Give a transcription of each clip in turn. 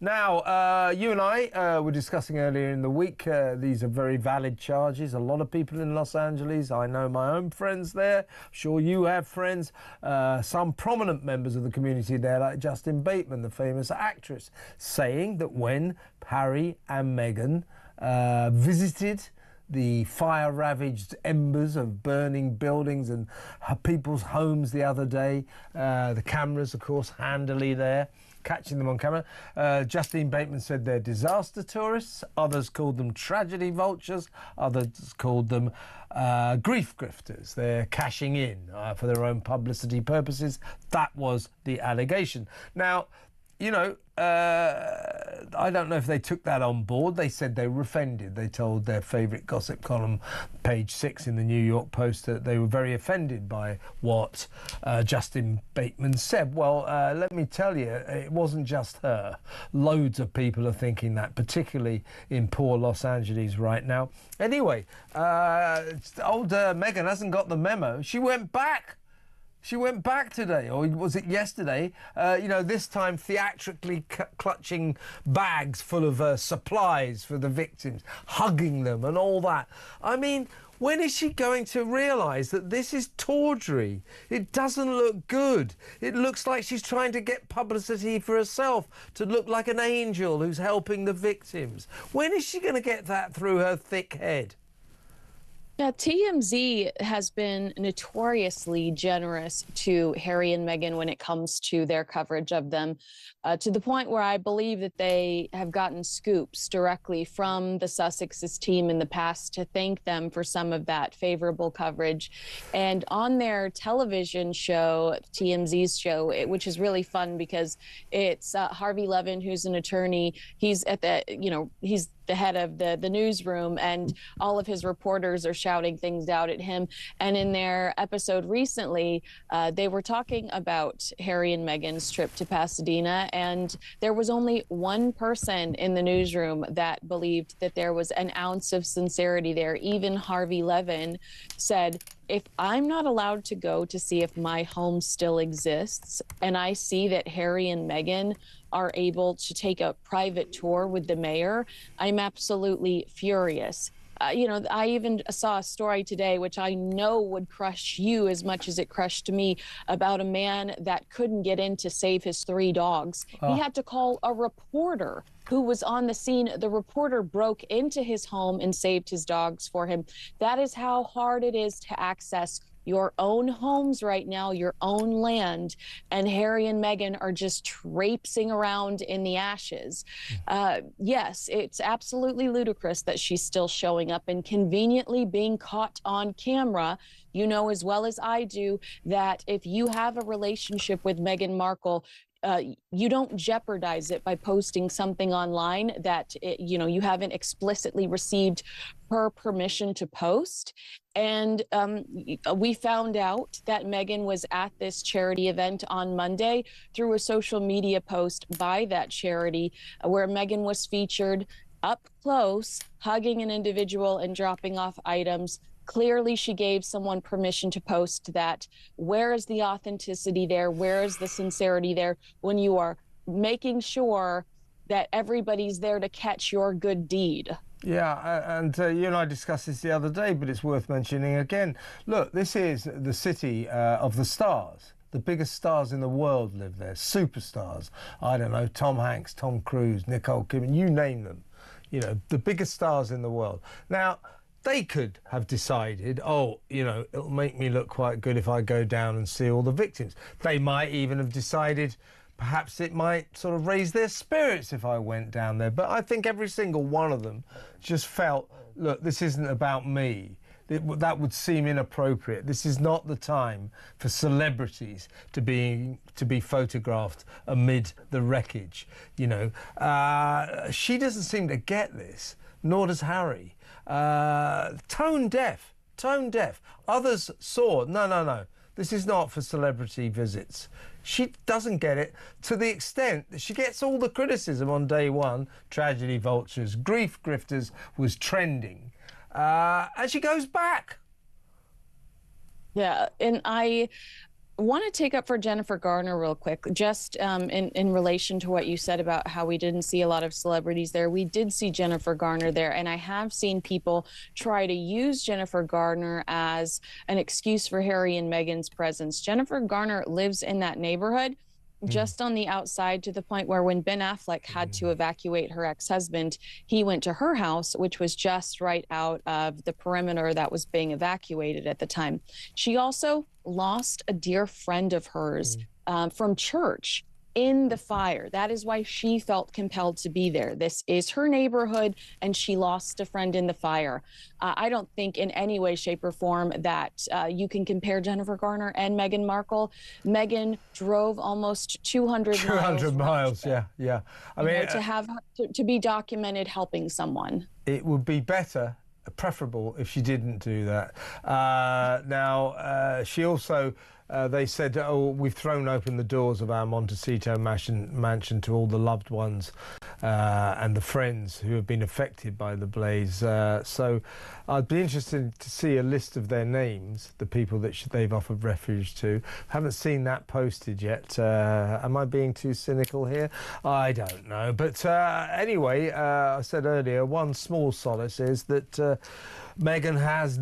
Now, you and I were discussing earlier in the week, these are very valid charges. A lot of people in Los Angeles, I know my own friends there, I'm sure you have friends, some prominent members of the community there, like Justin Bateman, the famous actress, saying that when Harry and Meghan visited the fire-ravaged embers of burning buildings and people's homes the other day, the cameras, of course, handily there, catching them on camera. Justine Bateman said they're disaster tourists. Others called them tragedy vultures. Others called them grief grifters. They're cashing in for their own publicity purposes. That was the allegation. Now, you know, I don't know if they took that on board. They said they were offended. They told their favourite gossip column, page 6 in the New York Post, that they were very offended by what Justin Bateman said. Well, let me tell you, it wasn't just her. Loads of people are thinking that, particularly in poor Los Angeles right now. Anyway, old Meghan hasn't got the memo. She went back. She went back today, or was it yesterday? You know, this time theatrically clutching bags full of supplies for the victims, hugging them and all that. I mean, when is she going to realise that this is tawdry? It doesn't look good. It looks like she's trying to get publicity for herself, to look like an angel who's helping the victims. When is she going to get that through her thick head? Yeah, TMZ has been notoriously generous to Harry and Meghan when it comes to their coverage of them, to the point where I believe that they have gotten scoops directly from the Sussexes team in the past to thank them for some of that favorable coverage. And on their television show, TMZ's show, which is really fun because it's Harvey Levin, who's an attorney. He's at the, he's the head of the newsroom, and all of his reporters are shouting things out at him. And in their episode recently, they were talking about Harry and Meghan's trip to Pasadena, and there was only one person in the newsroom that believed that there was an ounce of sincerity there. Even Harvey Levin said, if I'm not allowed to go to see if my home still exists, and I see that Harry and Meghan are able to take a private tour with the mayor, I'm absolutely furious. I even saw a story today, which I know would crush you as much as it crushed me, about a man that couldn't get in to save his 3 dogs. He had to call a reporter who was on the scene. The reporter broke into his home and saved his dogs for him. That is how hard it is to access your own homes right now, your own land, and Harry and Meghan are just traipsing around in the ashes. Yes, it's absolutely ludicrous that she's still showing up and conveniently being caught on camera. You know as well as I do that if you have a relationship with Meghan Markle, you don't jeopardize it by posting something online that you haven't explicitly received her permission to post. And we found out that Meghan was at this charity event on Monday through a social media post by that charity, where Meghan was featured up close, hugging an individual and dropping off items. Clearly, she gave someone permission to post that. Where is the authenticity there? Where is the sincerity there when you are making sure that everybody's there to catch your good deed? Yeah, and you and I discussed this the other day, but it's worth mentioning again. Look, this is the city of the stars. The biggest stars in the world live there, superstars. I don't know, Tom Hanks, Tom Cruise, Nicole Kidman, you name them. The biggest stars in the world. Now, they could have decided, it'll make me look quite good if I go down and see all the victims. They might even have decided perhaps it might sort of raise their spirits if I went down there. But I think every single one of them just felt, look, this isn't about me. That would seem inappropriate. This is not the time for celebrities to be photographed amid the wreckage. She doesn't seem to get this, nor does Harry. Tone deaf. Others saw, no, this is not for celebrity visits. She doesn't get it, to the extent that she gets all the criticism on day one. Tragedy vultures, grief grifters was trending, and she goes back. Yeah, and want to take up for Jennifer Garner real quick, just in relation to what you said about how we didn't see a lot of celebrities there. We did see Jennifer Garner there, and I have seen people try to use Jennifer Garner as an excuse for Harry and Meghan's presence. Jennifer Garner lives in that neighborhood, just on the outside, to the point where when Ben Affleck had to evacuate her ex-husband, he went to her house, which was just right out of the perimeter that was being evacuated at the time. She also lost a dear friend of hers from church in the fire. That is why she felt compelled to be there. This is her neighborhood, and she lost a friend in the fire. I don't think in any way, shape, or form that you can compare Jennifer Garner and Meghan Markle. Meghan drove almost 200 miles. 200 miles, yeah. I mean, to be documented helping someone. It would be better, preferable, if she didn't do that. She also, they said, oh, we've thrown open the doors of our Montecito mansion to all the loved ones and the friends who have been affected by the blaze. So I'd be interested to see a list of their names, the people that they've offered refuge to. Haven't seen that posted yet. Am I being too cynical here? I don't know. But anyway, I said earlier, one small solace is that Meghan has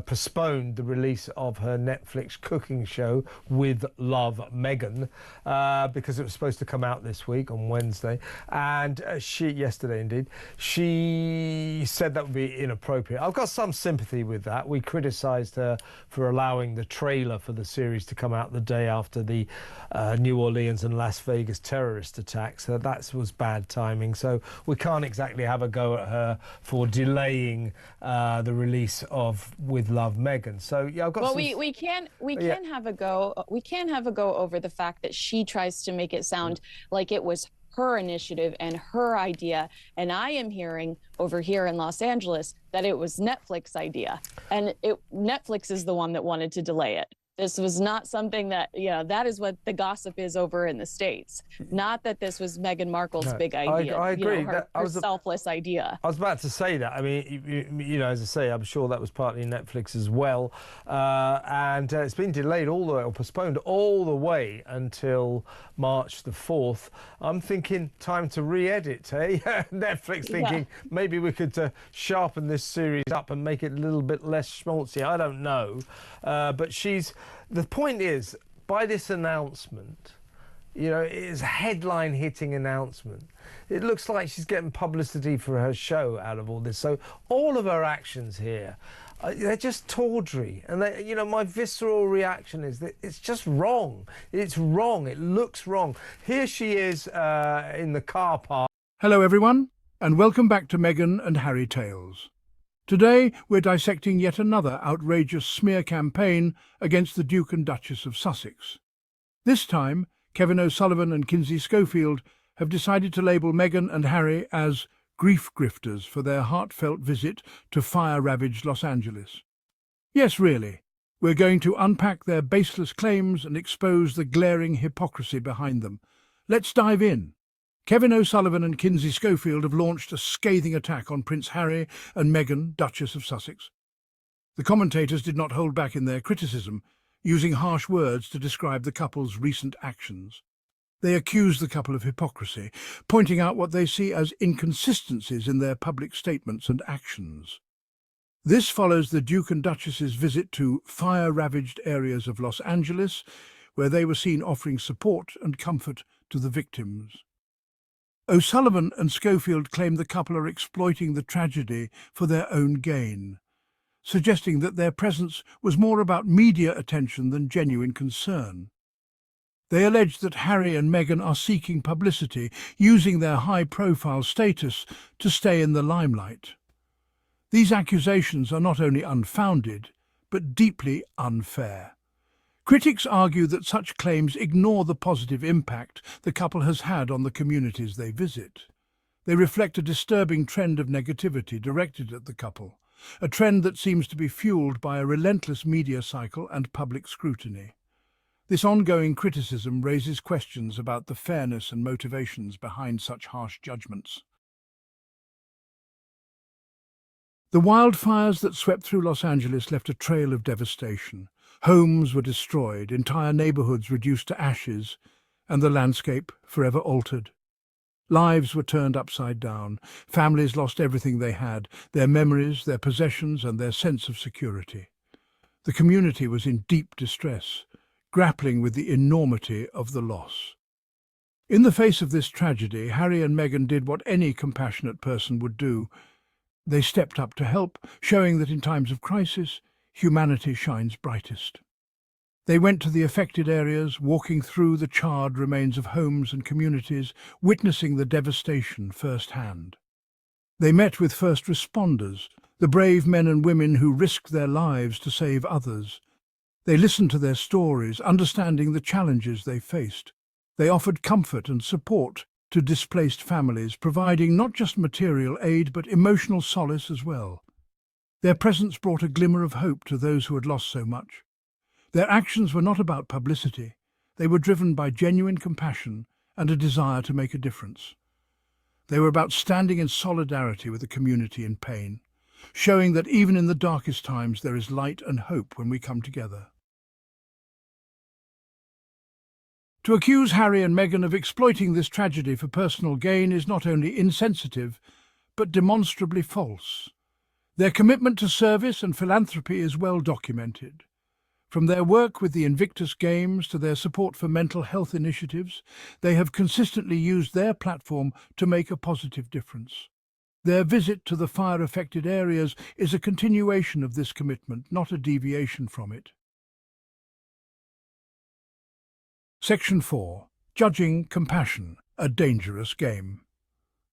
postponed the release of her Netflix cooking show, With Love, Meghan, because it was supposed to come out this week on Wednesday. And yesterday indeed, she said that would be inappropriate. I've got some sympathy with that. We criticised her for allowing the trailer for the series to come out the day after the New Orleans and Las Vegas terrorist attacks. So that was bad timing. So we can't exactly have a go at her for delaying the release of With Love, Meghan. So yeah, I've got. Well, we can have a go. We can have a go over the fact that she tries to make it sound like it was her initiative and her idea, and I am hearing over here in Los Angeles that it was Netflix idea, and Netflix is the one that wanted to delay it. This was not something that, that is what the gossip is over in the States. Not that this was Meghan Markle's big idea. I agree. Her selfless idea. I was about to say that. I mean, as I say, I'm sure that was partly Netflix as well. And it's been delayed postponed all the way until March the 4th. I'm thinking time to re-edit, eh? Netflix thinking maybe we could sharpen this series up and make it a little bit less schmaltzy. I don't know. But the point is, by this announcement, it is a headline-hitting announcement. It looks like she's getting publicity for her show out of all this. So all of her actions here, they're just tawdry. And, my visceral reaction is that it's just wrong. It's wrong. It looks wrong. Here she is in the car park. Hello, everyone, and welcome back to Meghan and Harry Tales. Today, we're dissecting yet another outrageous smear campaign against the Duke and Duchess of Sussex. This time, Kevin O'Sullivan and Kinsey Schofield have decided to label Meghan and Harry as grief grifters for their heartfelt visit to fire-ravaged Los Angeles. Yes, really, we're going to unpack their baseless claims and expose the glaring hypocrisy behind them. Let's dive in. Kevin O'Sullivan and Kinsey Schofield have launched a scathing attack on Prince Harry and Meghan, Duchess of Sussex. The commentators did not hold back in their criticism, using harsh words to describe the couple's recent actions. They accuse the couple of hypocrisy, pointing out what they see as inconsistencies in their public statements and actions. This follows the Duke and Duchess's visit to fire-ravaged areas of Los Angeles, where they were seen offering support and comfort to the victims. O'Sullivan and Schofield claim the couple are exploiting the tragedy for their own gain, suggesting that their presence was more about media attention than genuine concern. They allege that Harry and Meghan are seeking publicity, using their high-profile status to stay in the limelight. These accusations are not only unfounded, but deeply unfair. Critics argue that such claims ignore the positive impact the couple has had on the communities they visit. They reflect a disturbing trend of negativity directed at the couple, a trend that seems to be fueled by a relentless media cycle and public scrutiny. This ongoing criticism raises questions about the fairness and motivations behind such harsh judgments. The wildfires that swept through Los Angeles left a trail of devastation. Homes were destroyed, entire neighbourhoods reduced to ashes, and the landscape forever altered. Lives were turned upside down. Families lost everything they had, their memories, their possessions, and their sense of security. The community was in deep distress, grappling with the enormity of the loss. In the face of this tragedy, Harry and Meghan did what any compassionate person would do. They stepped up to help, showing that in times of crisis, humanity shines brightest. They went to the affected areas, walking through the charred remains of homes and communities, witnessing the devastation firsthand. They met with first responders, the brave men and women who risked their lives to save others. They listened to their stories, understanding the challenges they faced. They offered comfort and support to displaced families, providing not just material aid but emotional solace as well. Their presence brought a glimmer of hope to those who had lost so much. Their actions were not about publicity. They were driven by genuine compassion and a desire to make a difference. They were about standing in solidarity with the community in pain, showing that even in the darkest times there is light and hope when we come together. To accuse Harry and Meghan of exploiting this tragedy for personal gain is not only insensitive, but demonstrably false. Their commitment to service and philanthropy is well documented. From their work with the Invictus Games to their support for mental health initiatives, they have consistently used their platform to make a positive difference. Their visit to the fire-affected areas is a continuation of this commitment, not a deviation from it. Section 4. Judging compassion, a dangerous game.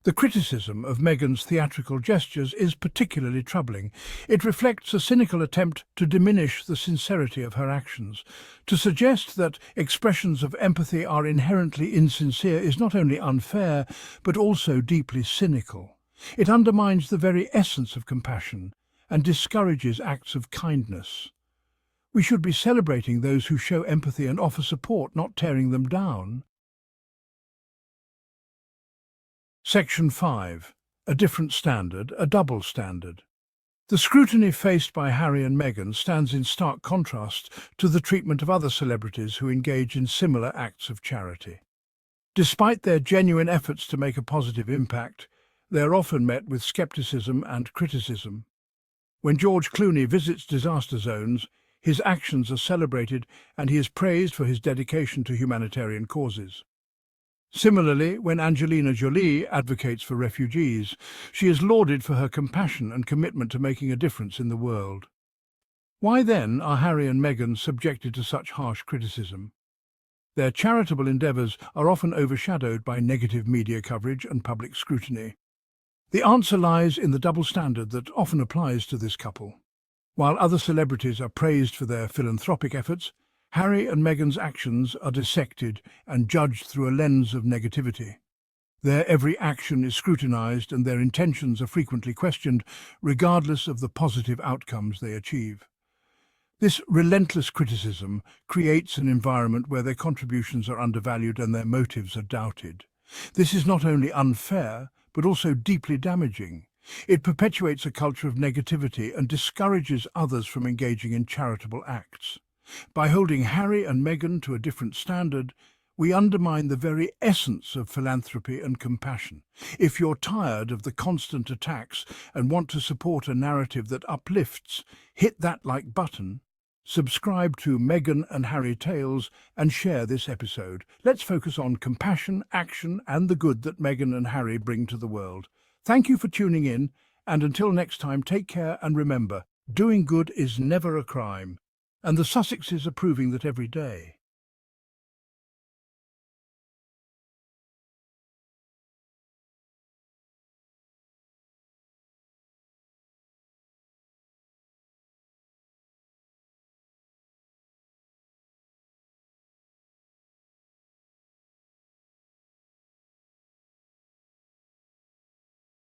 The criticism of Meghan's theatrical gestures is particularly troubling. It reflects a cynical attempt to diminish the sincerity of her actions. To suggest that expressions of empathy are inherently insincere is not only unfair, but also deeply cynical. It undermines the very essence of compassion and discourages acts of kindness. We should be celebrating those who show empathy and offer support, not tearing them down. Section 5. A different standard, a double standard. The scrutiny faced by Harry and Meghan stands in stark contrast to the treatment of other celebrities who engage in similar acts of charity. Despite their genuine efforts to make a positive impact, they are often met with skepticism and criticism. When George Clooney visits disaster zones, his actions are celebrated and he is praised for his dedication to humanitarian causes. Similarly, when Angelina Jolie advocates for refugees, she is lauded for her compassion and commitment to making a difference in the world. Why then are Harry and Meghan subjected to such harsh criticism? Their charitable endeavours are often overshadowed by negative media coverage and public scrutiny. The answer lies in the double standard that often applies to this couple. While other celebrities are praised for their philanthropic efforts, Harry and Meghan's actions are dissected and judged through a lens of negativity. Their every action is scrutinized and their intentions are frequently questioned, regardless of the positive outcomes they achieve. This relentless criticism creates an environment where their contributions are undervalued and their motives are doubted. This is not only unfair, but also deeply damaging. It perpetuates a culture of negativity and discourages others from engaging in charitable acts. By holding Harry and Meghan to a different standard, we undermine the very essence of philanthropy and compassion. If you're tired of the constant attacks and want to support a narrative that uplifts, hit that like button, subscribe to Meghan and Harry Tales, and share this episode. Let's focus on compassion, action, and the good that Meghan and Harry bring to the world. Thank you for tuning in, and until next time, take care and remember, doing good is never a crime, and the Sussexes are proving that every day.